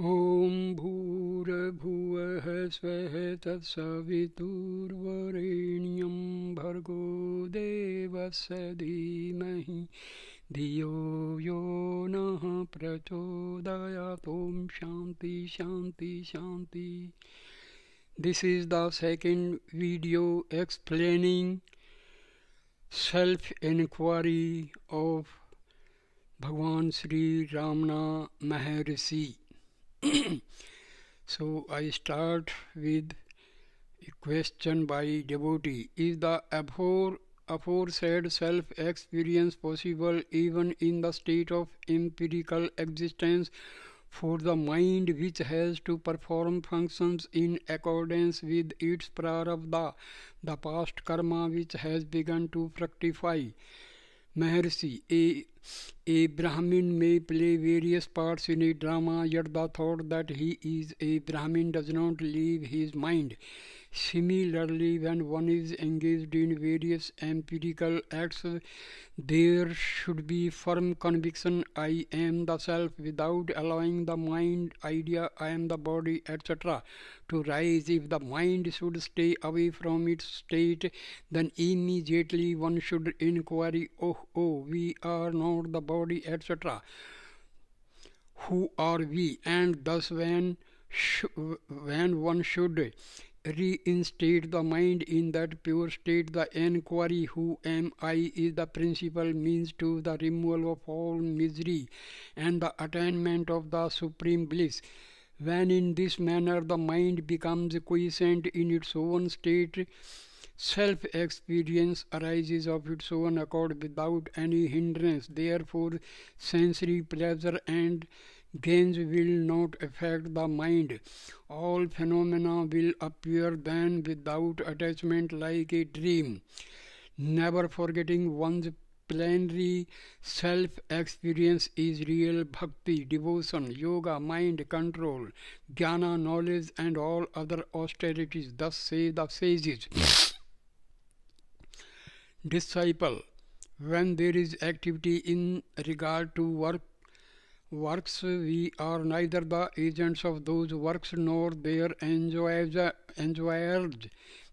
ॐ भूर्भुवः स्वः तत्सवितुर्वरेण्यं भर्गो देवस्य धीमहि धियो यो नः प्रचोदयात्. ॐ शान्ति शान्ति शान्ति. This is the second video explaining self-inquiry of Bhagwan Sri Ramana Maharshi. So I start with a question by devotee. Is the aforesaid self-experience possible even in the state of empirical existence for the mind which has to perform functions in accordance with its prarabdha, the past karma which has begun to fructify? Maharshi, a Brahmin may play various parts in a drama, yet the thought that he is a Brahmin does not leave his mind. Similarly, when one is engaged in various empirical acts, there should be firm conviction, I am the self, without allowing the mind idea, I am the body, etc., to rise. If the mind should stay away from its state, then immediately one should inquire, oh, we are not the body, etc. Who are we? And thus when one should reinstate the mind in that pure state, the enquiry, who am I, is the principal means to the removal of all misery and the attainment of the supreme bliss. When in this manner the mind becomes quiescent in its own state, self-experience arises of its own accord without any hindrance. Therefore, sensory pleasure and gains will not affect the mind. All phenomena will appear then without attachment like a dream. Never forgetting one's plenary self-experience is real bhakti, devotion, yoga, mind control, jnana, knowledge, and all other austerities. Thus say the sages. Disciple, when there is activity in regard to works, we are neither the agents of those works nor their enjoyers.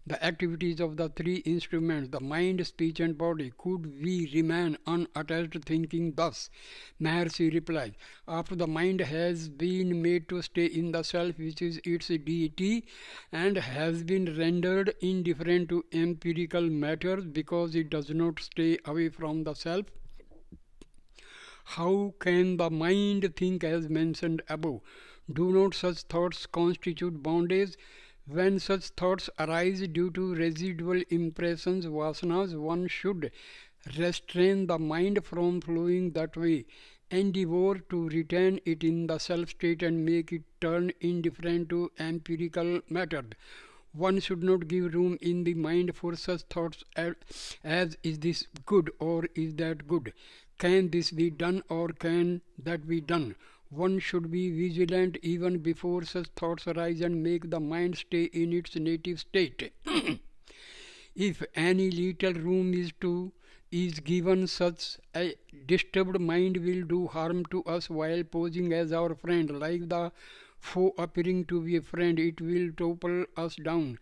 The activities of the three instruments, the mind, speech and body, could we remain unattached, thinking thus? Maharshi replies, after the mind has been made to stay in the self which is its deity and has been rendered indifferent to empirical matters because it does not stay away from the self, how can the mind think as mentioned above? Do not such thoughts constitute bondage? When such thoughts arise due to residual impressions, vasanas, one should restrain the mind from flowing that way, endeavor to retain it in the self-state and make it turn indifferent to empirical matter. One should not give room in the mind for such thoughts as is this good or is that good? Can this be done or can that be done? One should be vigilant even before such thoughts arise and make the mind stay in its native state. If any little room is given, such a disturbed mind will do harm to us while posing as our friend. Like the foe appearing to be a friend, it will topple us down.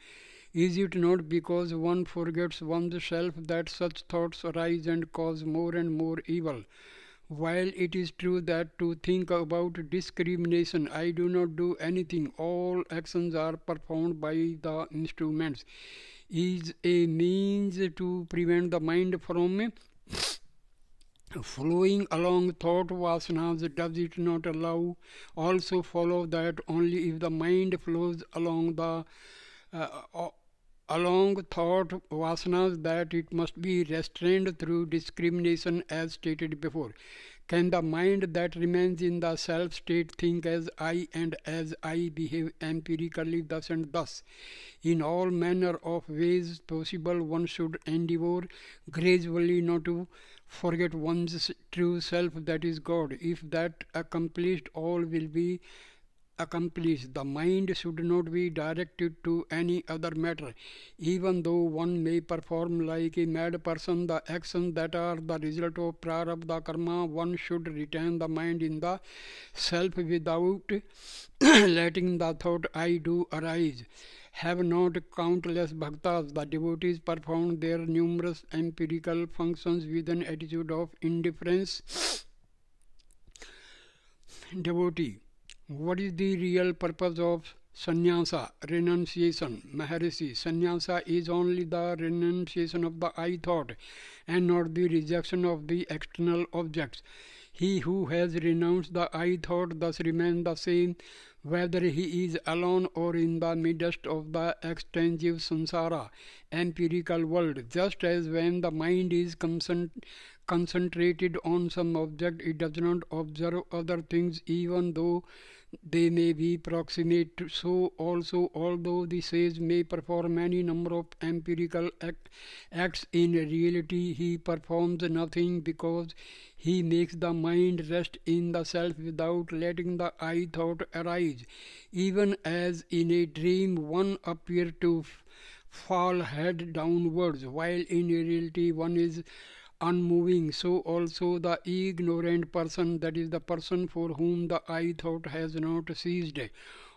Is it not because one forgets one's self that such thoughts arise and cause more and more evil? While it is true that to think about discrimination, I do not do anything, all actions are performed by the instruments, is a means to prevent the mind from flowing along thought vasanas, does it not allow also follow that only if the mind flows along the along thought vasanas that it must be restrained through discrimination as stated before? Can the mind that remains in the self state think as I and as I behave empirically thus and thus? In all manner of ways possible one should endeavor gradually not to forget one's true self, that is God. If that accomplished, all will be accomplished. The mind should not be directed to any other matter. Even though one may perform like a mad person the actions that are the result of prarabdha karma, one should retain the mind in the self without letting the thought I do arise. Have not countless bhaktas, the devotees, performed their numerous empirical functions with an attitude of indifference? Devotee: what is the real purpose of sannyasa, renunciation? Maharishi: sannyasa is only the renunciation of the I thought and not the rejection of the external objects. He who has renounced the I thought thus remains the same whether he is alone or in the midst of the extensive samsara, empirical world. Just as when the mind is concentrated on some object, it does not observe other things even though they may be proximate. So also, although the sage may perform any number of empirical acts, in reality he performs nothing because he makes the mind rest in the self without letting the I thought arise. Even as in a dream one appears to fall head downwards, while in reality one is unmoving, so also the ignorant person, that is the person for whom the I thought has not ceased,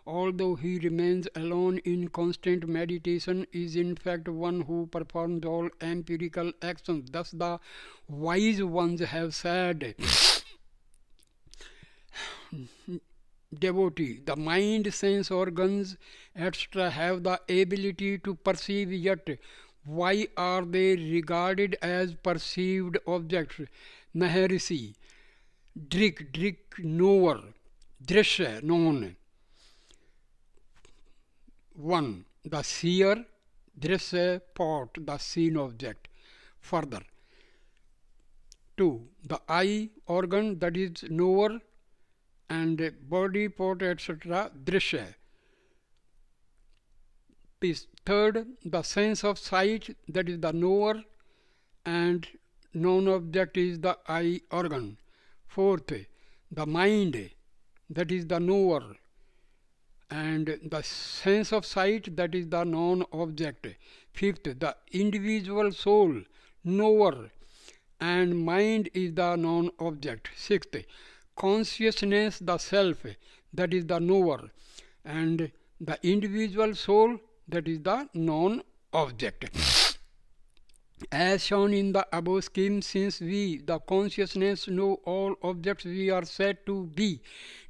although he remains alone in constant meditation, is in fact one who performs all empirical actions. Thus the wise ones have said, devotee: the mind, sense organs, etc. have the ability to perceive, yet why are they regarded as perceived objects? Maharishi: drik, knower, drishya, known. 1. The seer, drishya, pot, the seen object. Further. 2. The eye organ, that is knower, and body, pot, etc. drishya. Third, the sense of sight, that is the knower, and known object is the eye organ. Fourth, the mind, that is the knower, and the sense of sight, that is the known object. Fifth, the individual soul, knower, and mind is the known object. Sixth, consciousness, the self, that is the knower, and the individual soul, that is the known object. As shown in the above scheme, since we, the consciousness, know all objects, we are said to be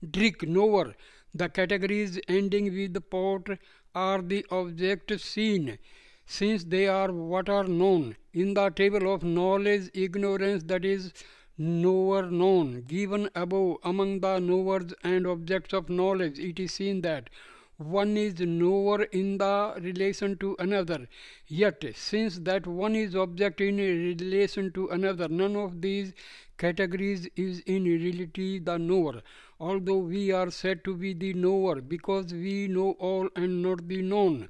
drik, knower. The categories ending with pot are the objects seen, since they are what are known. In the table of knowledge, ignorance, that is knower, known, given above, among the knowers and objects of knowledge, it is seen that one is knower in the relation to another. Yet, since that one is object in relation to another, none of these categories is in reality the knower. Although we are said to be the knower because we know all and not the known.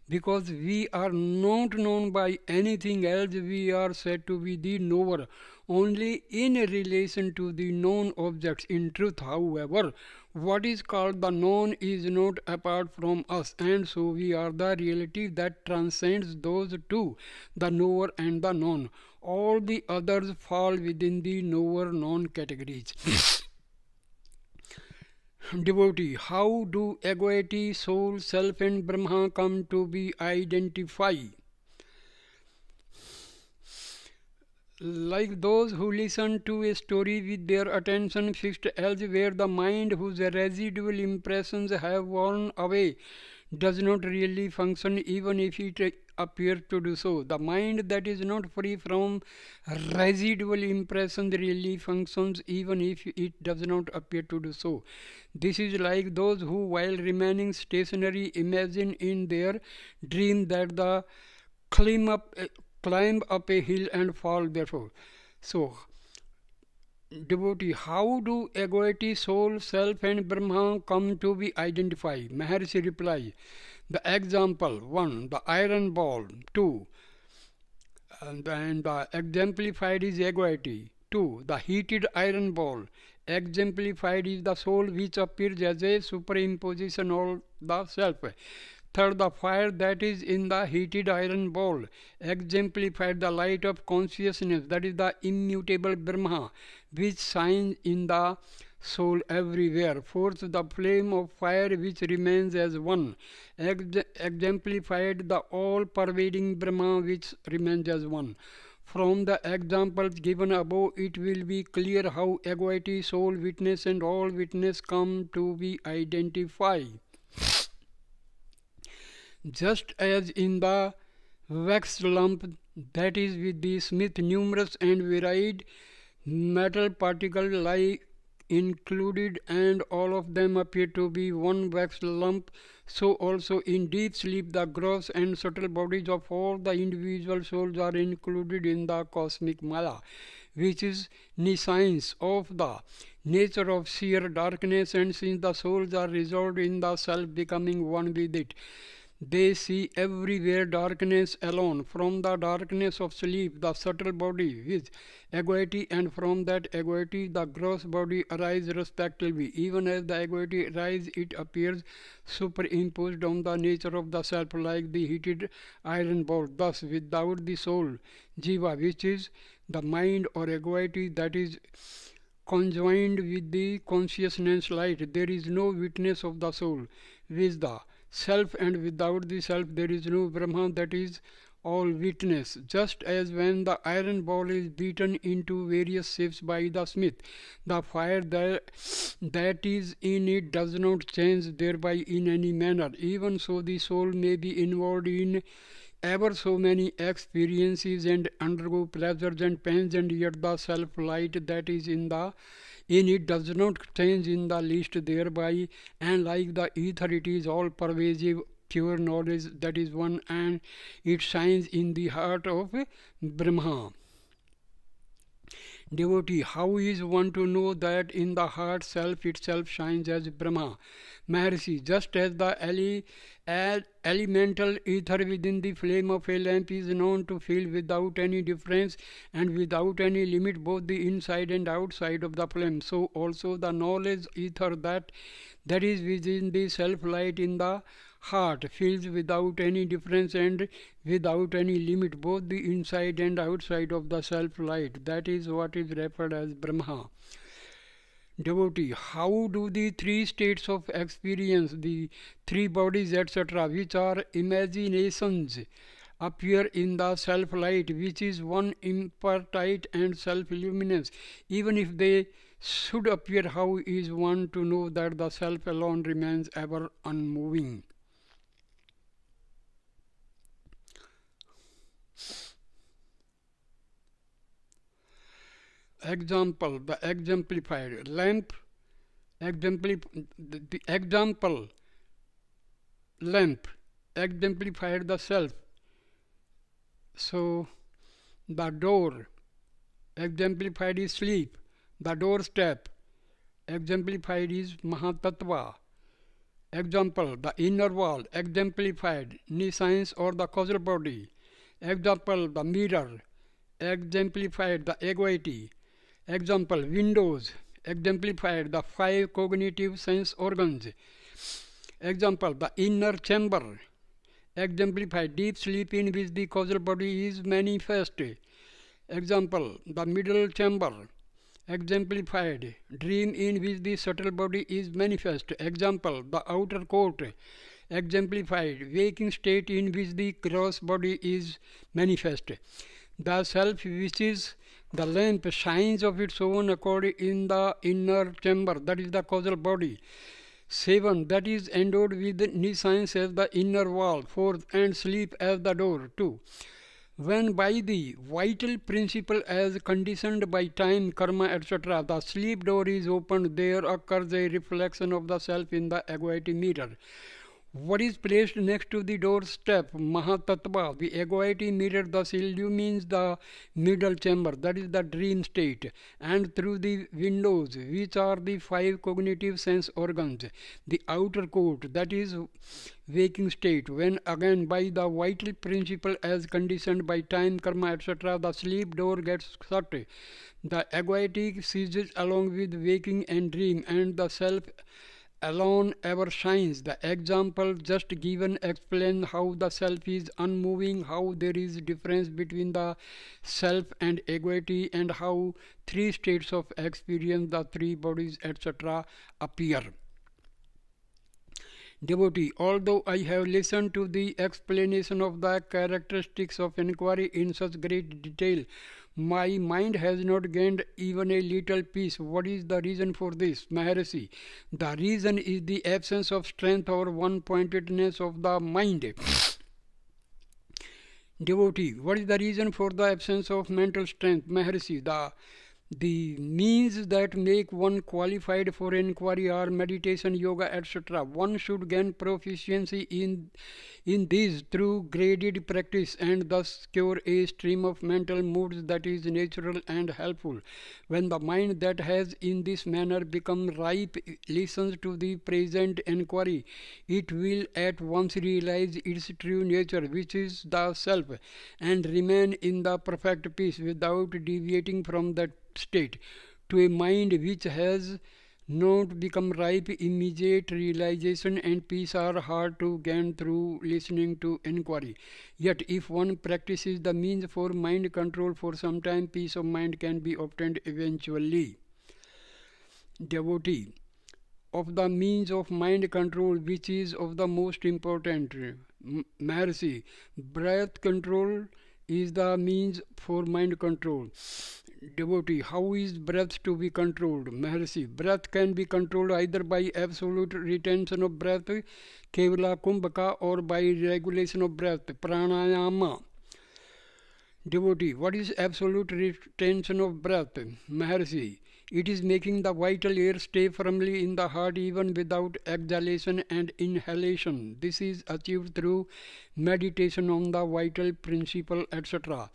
Because we are not known by anything else, we are said to be the knower only in relation to the known objects. In truth, however, what is called the known is not apart from us, and so we are the reality that transcends those two, the knower and the known. All the others fall within the knower-known categories. Devotee: how do egoity, soul, self and Brahma come to be identified? Like those who listen to a story with their attention fixed elsewhere, the mind whose residual impressions have worn away does not really function even if it appears to do so. The mind that is not free from residual impressions really functions even if it does not appear to do so. This is like those who, while remaining stationary, imagine in their dream that they climb up a hill and fall therefore. So, devotee: how do egoity, soul, self and Brahma come to be identified? Maharshi reply: the example: 1. The iron ball. 2. And the exemplified is egoity. 2. The heated iron ball. Exemplified is the soul which appears as a superimposition of the self. Third, the fire that is in the heated iron bowl. Exemplified the light of consciousness, that is the immutable Brahma, which shines in the soul everywhere. Fourth, the flame of fire which remains as one. Exemplified the all-pervading Brahma which remains as one. From the examples given above, it will be clear how equity, soul witness and all witness come to be identified. Just as in the wax lump, that is with the smith, numerous and varied metal particles lie included and all of them appear to be one wax lump, so also in deep sleep the gross and subtle bodies of all the individual souls are included in the cosmic Maya, which is nescience of the nature of sheer darkness, and since the souls are resolved in the self, becoming one with it, they see everywhere darkness alone. From the darkness of sleep, the subtle body with equity, and from that equity, the gross body arise respectively. Even as the equity arises, it appears superimposed on the nature of the self, like the heated iron bowl. Thus, without the soul, jiva, which is the mind or equity that is conjoined with the consciousness light, there is no witness of the soul, with the self, and without the self there is no Brahma, that is all witness. Just as when the iron ball is beaten into various shapes by the smith, the fire that is in it does not change thereby in any manner, even so the soul may be involved in ever so many experiences and undergo pleasures and pains, and yet the self-light that is in it does not change in the least thereby, and like the ether it is all pervasive pure knowledge that is one, and it shines in the heart of Brahma. Devotee, how is one to know that in the heart self itself shines as Brahma? Maharshi, just as the elemental ether within the flame of a lamp is known to fill without any difference and without any limit both the inside and outside of the flame, so also the knowledge ether that is within the self-light in the heart fills without any difference and without any limit both the inside and outside of the self-light. That is what is referred as Brahma. Devotee, how do the three states of experience, the three bodies, etc., which are imaginations, appear in the self-light, which is one impartite and self-luminous? Even if they should appear, how is one to know that the self alone remains ever unmoving? Example, the exemplified lamp, the example lamp exemplified the self. So the door exemplified is sleep, the doorstep exemplified is Mahatattva. Example, the inner wall exemplified nescience or the causal body. Example, the mirror exemplified the equity. Example, windows exemplified the five cognitive sense organs. Example, the inner chamber exemplified deep sleep in which the causal body is manifest. Example, the middle chamber exemplified dream in which the subtle body is manifest. Example, the outer court exemplified waking state in which the gross body is manifest. The self, which is the lamp, shines of its own accord in the inner chamber, that is the causal body. 7. That is endowed with nescience as the inner wall. 4. And sleep as the door. 2. When by the vital principle as conditioned by time, karma, etc., the sleep door is opened, there occurs a reflection of the self in the equity mirror. What is placed next to the doorstep? Mahatattva. The egoity mirror thus illumines the middle chamber, that is the dream state, and through the windows, which are the five cognitive sense organs, the outer court, that is waking state, when again by the vital principle as conditioned by time, karma, etc., the sleep door gets shut. The egoic ceases along with waking and dream, and the self alone ever shines. The example just given explains how the self is unmoving, how there is difference between the self and egoity, and how three states of experience, the three bodies, etc., appear. Devotee, although I have listened to the explanation of the characteristics of inquiry in such great detail, my mind has not gained even a little peace. What is the reason for this? Maharshi, the reason is the absence of strength or one-pointedness of the mind. Devotee, what is the reason for the absence of mental strength? Maharshi, the means that make one qualified for inquiry are meditation, yoga, etc. One should gain proficiency in these through graded practice, and thus secure a stream of mental moods that is natural and helpful. When the mind that has in this manner become ripe listens to the present inquiry, it will at once realize its true nature, which is the self, and remain in the perfect peace without deviating from that state. To a mind which has not become ripe, immediate realization and peace are hard to gain through listening to inquiry. Yet if one practices the means for mind control for some time, peace of mind can be obtained eventually. Devotee, of the means of mind control, which is of the most important? Maharshi, breath control is the means for mind control. Devotee, how is breath to be controlled? Maharshi, breath can be controlled either by absolute retention of breath, kevala kumbhaka, or by regulation of breath, pranayama. Devotee, what is absolute retention of breath? Maharshi, it is making the vital air stay firmly in the heart even without exhalation and inhalation. This is achieved through meditation on the vital principle, etc.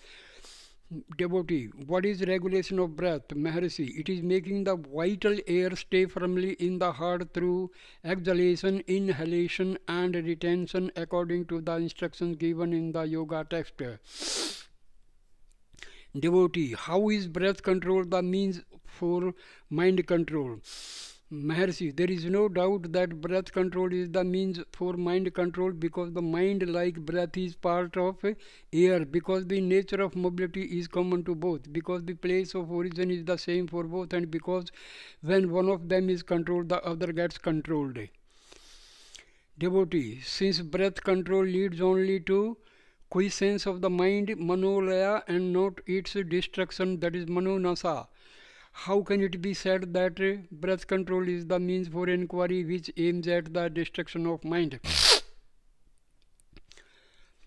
Devotee, what is regulation of breath? Maharshi, it is making the vital air stay firmly in the heart through exhalation, inhalation, and retention according to the instructions given in the yoga text. Devotee, how is breath control the means for mind control? Maharshi, there is no doubt that breath control is the means for mind control, because the mind, like breath, is part of air, because the nature of mobility is common to both, because the place of origin is the same for both, and because when one of them is controlled, the other gets controlled. Devotee, since breath control leads only to quiescence of the mind, manolaya, and not its destruction, that is manonasa, how can it be said that breath control is the means for inquiry which aims at the destruction of mind?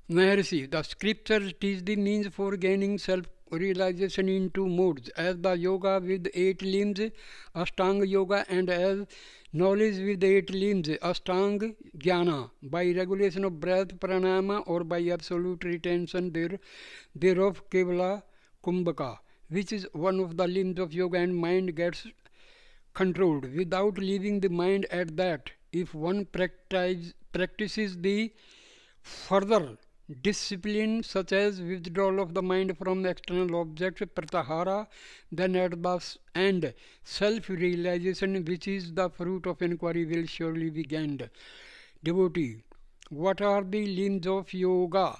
Maharshi, the scriptures teach the means for gaining self-realization in two modes, as the yoga with 8 limbs, Ashtanga yoga, and as knowledge with 8 limbs, Ashtanga jnana, by regulation of breath, pranayama, or by absolute retention thereof, kevala kumbhaka, which is one of the limbs of yoga, and mind gets controlled without leaving the mind at that. If one practices the further discipline such as withdrawal of the mind from external objects, pratyahara, then at the end self-realization, which is the fruit of inquiry, will surely be gained. Devotee, what are the limbs of yoga?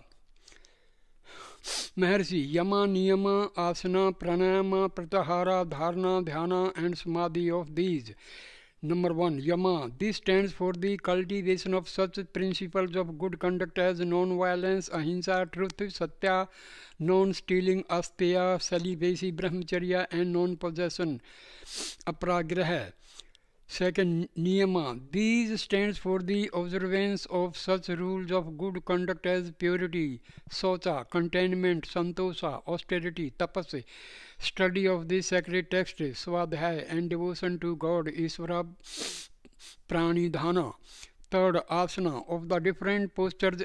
Maharshi, yama, niyama, asana, pranayama, pratyahara, dharana, dhyana, and samadhi. Of these, number 1, yama. This stands for the cultivation of such principles of good conduct as non-violence, ahimsa, truth, satya, non-stealing, asteya, celibacy, brahmacharya, and non-possession, apragraha. Second, niyama. These stands for the observance of such rules of good conduct as purity, socha, containment, santosha, austerity, tapas, study of the sacred text, swadhyaya, and devotion to God, Isvara, pranidhana. third asana. Of the different postures,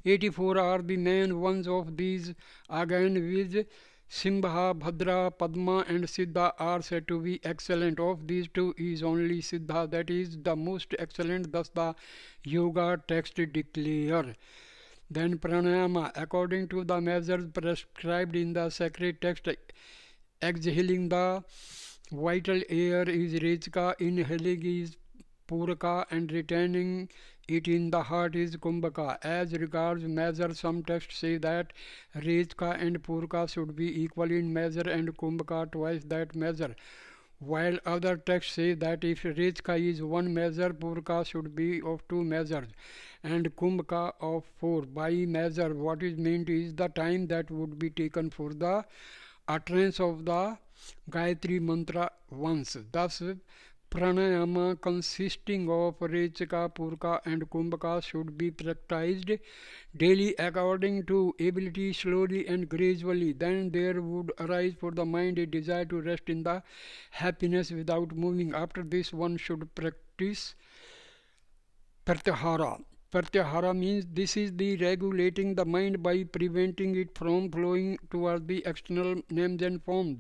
84 are the main ones. Of these again with Simbha, Bhadra, Padma and Siddha are said to be excellent. Of these two is only Siddha that is the most excellent, thus the yoga text declare. Then pranayama, according to the measures prescribed in the sacred text, exhaling the vital air is Rejka, inhaling is Puraka and retaining it in the heart is Kumbhaka. As regards measure, some texts say that Rejka and Puraka should be equal in measure and Kumbhaka twice that measure, while other texts say that if Rejka is one measure, Puraka should be of two measures and Kumbhaka of four. By measure, what is meant is the time that would be taken for the utterance of the Gayatri mantra once. Thus, pranayama consisting of Rechaka, Puraka and Kumbhaka should be practiced daily according to ability, slowly and gradually. Then there would arise for the mind a desire to rest in the happiness without moving. After this one should practice pratyahara. Pratyahara means this is the regulating the mind by preventing it from flowing towards the external names and forms.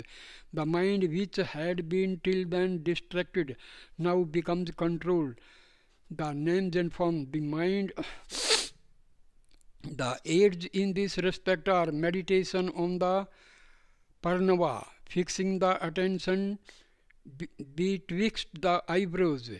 The mind which had been till then distracted now becomes controlled. The names and forms, the mind. The aids in this respect are meditation on the Parnava, fixing the attention betwixt the eyebrows.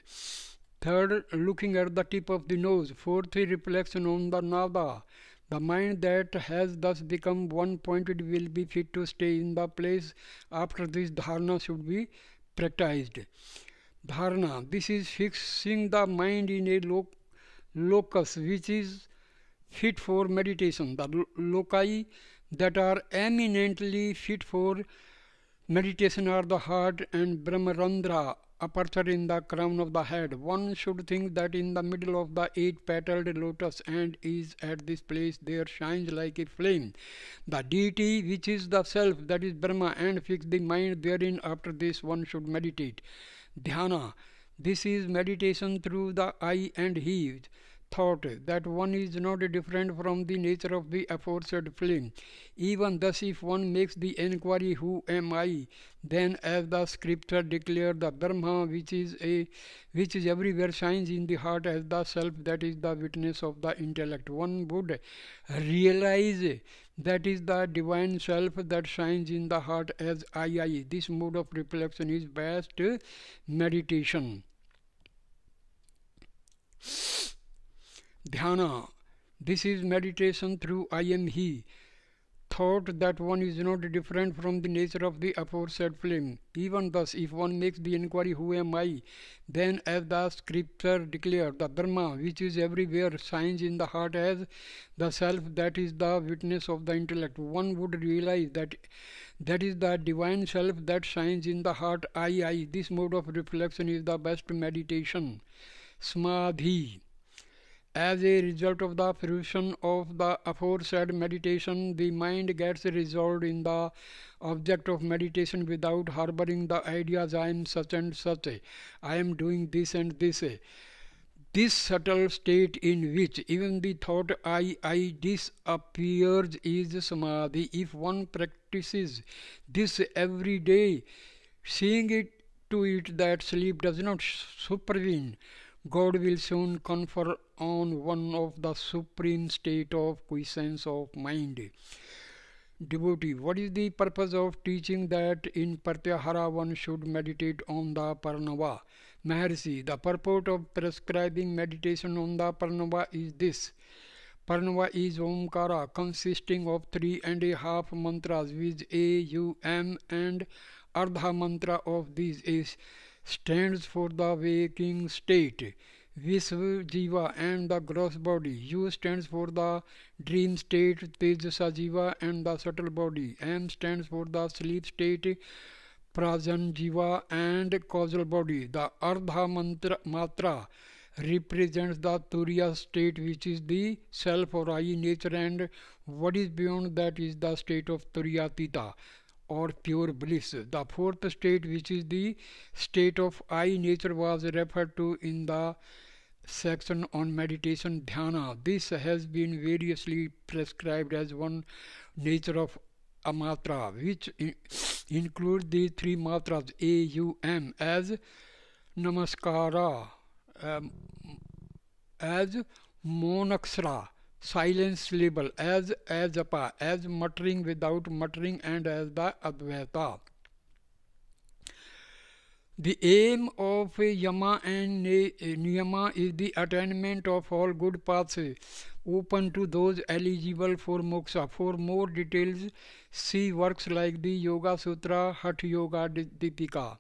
Third, looking at the tip of the nose. Fourth, reflection on the nada. The mind that has thus become one-pointed will be fit to stay in the place. After this, dharana should be practiced. Dharana, this is fixing the mind in a locus which is fit for meditation. The loci that are eminently fit for meditation are the heart and Brahmarandra, aperture in the crown of the head. One should think that in the middle of the eight-petaled lotus and is at this place there shines like a flame the deity which is the self, that is Brahma, and fix the mind therein. After this one should meditate. Dhyana, this is meditation through the I and he. Thought that one is not different from the nature of the aforesaid flame. Even thus, if one makes the enquiry, who am I, then as the scripture declare, the Brahma which is everywhere shines in the heart as the self, that is the witness of the intellect. One would realize that is the divine self that shines in the heart as I. This mode of reflection is best meditation. Dhyana, this is meditation through I am he. Thought that one is not different from the nature of the aforesaid flame. Even thus, if one makes the inquiry, who am I, then as the scripture declare, the Brahma which is everywhere shines in the heart as the self, that is the witness of the intellect. One would realize that is the divine self that shines in the heart I. This mode of reflection is the best meditation. Samadhi. As a result of the fruition of the aforesaid meditation, the mind gets resolved in the object of meditation without harboring the ideas I am such and such, I am doing this and this. This subtle state in which even the thought I disappears is samadhi. If one practices this every day, seeing it to it that sleep does not supervene, God will soon confer on one of the supreme state of quiescence of mind. Devotee, what is the purpose of teaching that in Pratyahara one should meditate on the Parnava? Maharshi, the purport of prescribing meditation on the Parnava is this. Parnava is Omkara, consisting of 3.5 mantras with A, U, M, and Ardha mantra of these is stands for the waking state. Visva, Jiva and the gross body. U stands for the dream state, Tejasa Jiva and the subtle body. M stands for the sleep state, Prajan Jiva and causal body. The Ardha Matra represents the Turiya state, which is the self or I nature, and what is beyond that is the state of Turiyatita or pure bliss. The fourth state, which is the state of I nature, was referred to in the section on meditation dhyana. This has been variously prescribed as one nature of amatra, which includes the three matras AUM as namaskara, um, as monaksara, silent syllable, as ajapa, as muttering without muttering, and as the advaita. The aim of yama and niyama is the attainment of all good paths open to those eligible for moksha. For more details, see works like the Yoga Sutra, Hatha Yoga Dipika.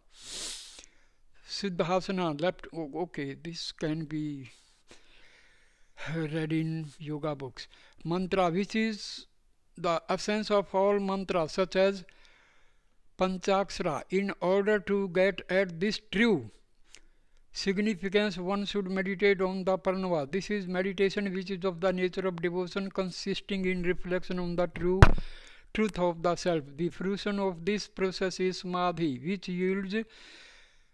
Siddhasana, left. Okay, this can be read in yoga books. Mantra, which is the essence of all mantras, such as Panchakshara. In order to get at this true significance, one should meditate on the Pranava. This is meditation which is of the nature of devotion, consisting in reflection on the truth of the self. The fruition of this process is Samadhi, which yields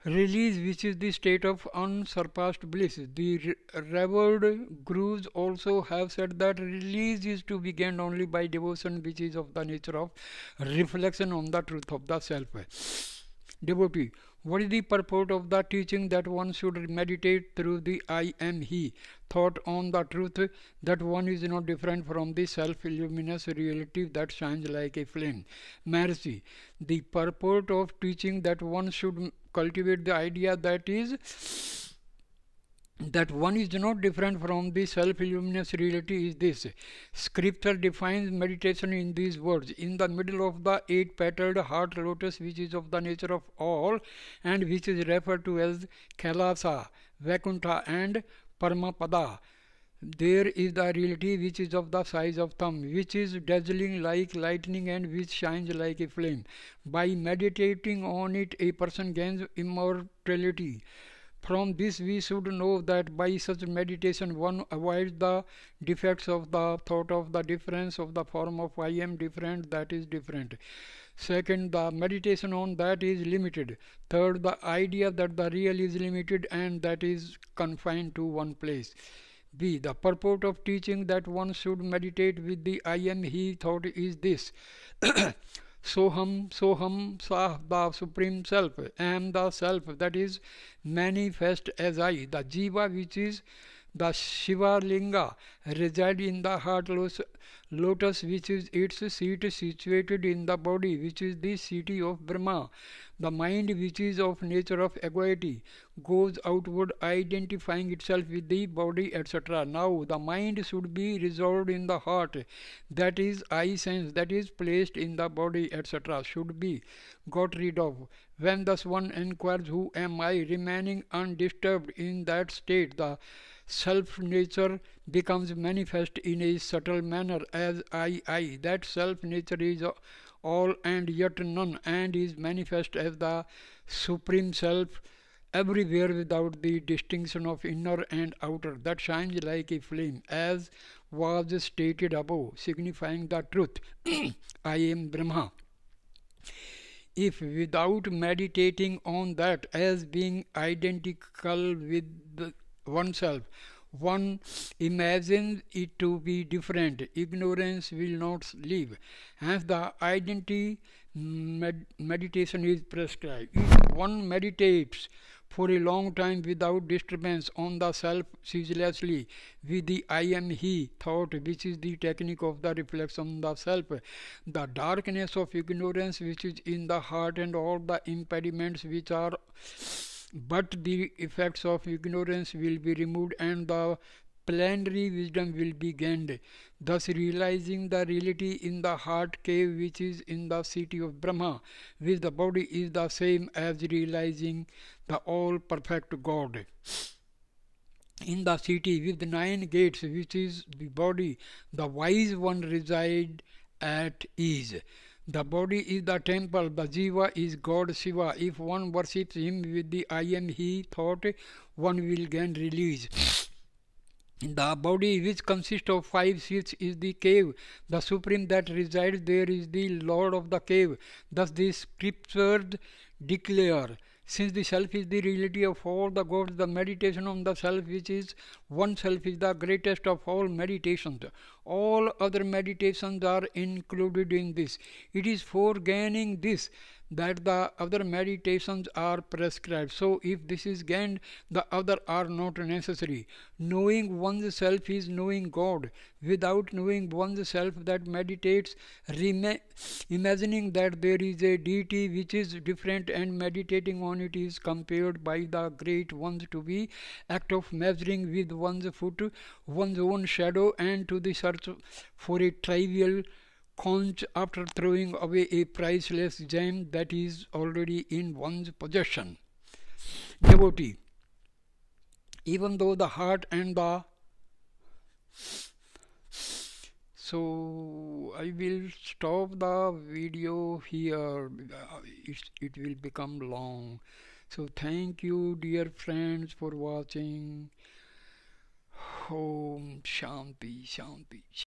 release, which is the state of unsurpassed bliss. The revered gurus also have said that release is to be gained only by devotion, which is of the nature of reflection on the truth of the self. Devotee, what is the purport of the teaching that one should meditate through the I am He thought on the truth that one is not different from the self-luminous reality that shines like a flame? Maharshi, the purport of teaching that one should cultivate the idea that one is not different from the self-luminous reality is this. Scripture defines meditation in these words: in the middle of the eight-petaled heart lotus, which is of the nature of all and which is referred to as Kailasa, Vaikuntha and Paramapada, there is the reality which is of the size of thumb, which is dazzling like lightning and which shines like a flame. By meditating on it, a person gains immortality. From this we should know that by such meditation one avoids the defects of the thought of the difference of the form of I am different, that is different. Second, the meditation on that is limited. Third, the idea that the real is limited and that is confined to one place. B. The purport of teaching that one should meditate with the I am He thought is this. Soham, Sah, the Supreme Self, am the Self that is manifest as I. The Jiva, which is the Shiva Linga, reside in the heart lotus, which is its seat situated in the body, which is the city of Brahma. The mind, which is of nature of equity, goes outward identifying itself with the body, etc. Now the mind should be resolved in the heart, that is I sense, that is placed in the body, etc. should be got rid of. When thus one inquires who am I, remaining undisturbed in that state, the self-nature becomes manifest in a subtle manner as I. That self-nature is all and yet none, and is manifest as the Supreme Self everywhere without the distinction of inner and outer, that shines like a flame, as was stated above, signifying the truth. I am Brahma. If without meditating on that as being identical with oneself, one imagines it to be different, ignorance will not leave. Hence the identity meditation is prescribed. If one meditates for a long time without disturbance on the self ceaselessly with the I am He thought, which is the technique of the reflection on the self, the darkness of ignorance which is in the heart and all the impediments which are but the effects of ignorance will be removed and the plenary wisdom will be gained, thus realizing the reality in the heart cave which is in the city of Brahma, which the body is the same as realizing the all-perfect God. In the city with 9 gates, which is the body, the wise one resides at ease. The body is the temple, the Jiva is God Shiva. If one worships him with the I am He thought, one will gain release. The body, which consists of 5 seats, is the cave. The Supreme that resides there is the Lord of the cave. Thus the scriptures declare Since the self is the reality of all the gods, the meditation on the self, which is oneself, is the greatest of all meditations. All other meditations are included in this. It is for gaining this that the other meditations are prescribed. So if this is gained, the other are not necessary. Knowing one's self is knowing God. Without knowing one's self, that meditates, imagining that there is a deity which is different, and meditating on it is compared by the great ones to be act of measuring with one's foot one's own shadow, and to the search for a trivial conch after throwing away a priceless gem that is already in one's possession. Devotee, even though the heart and the so I will stop the video here. It will become long. So thank you, dear friends, for watching. Om Shanti Shanti.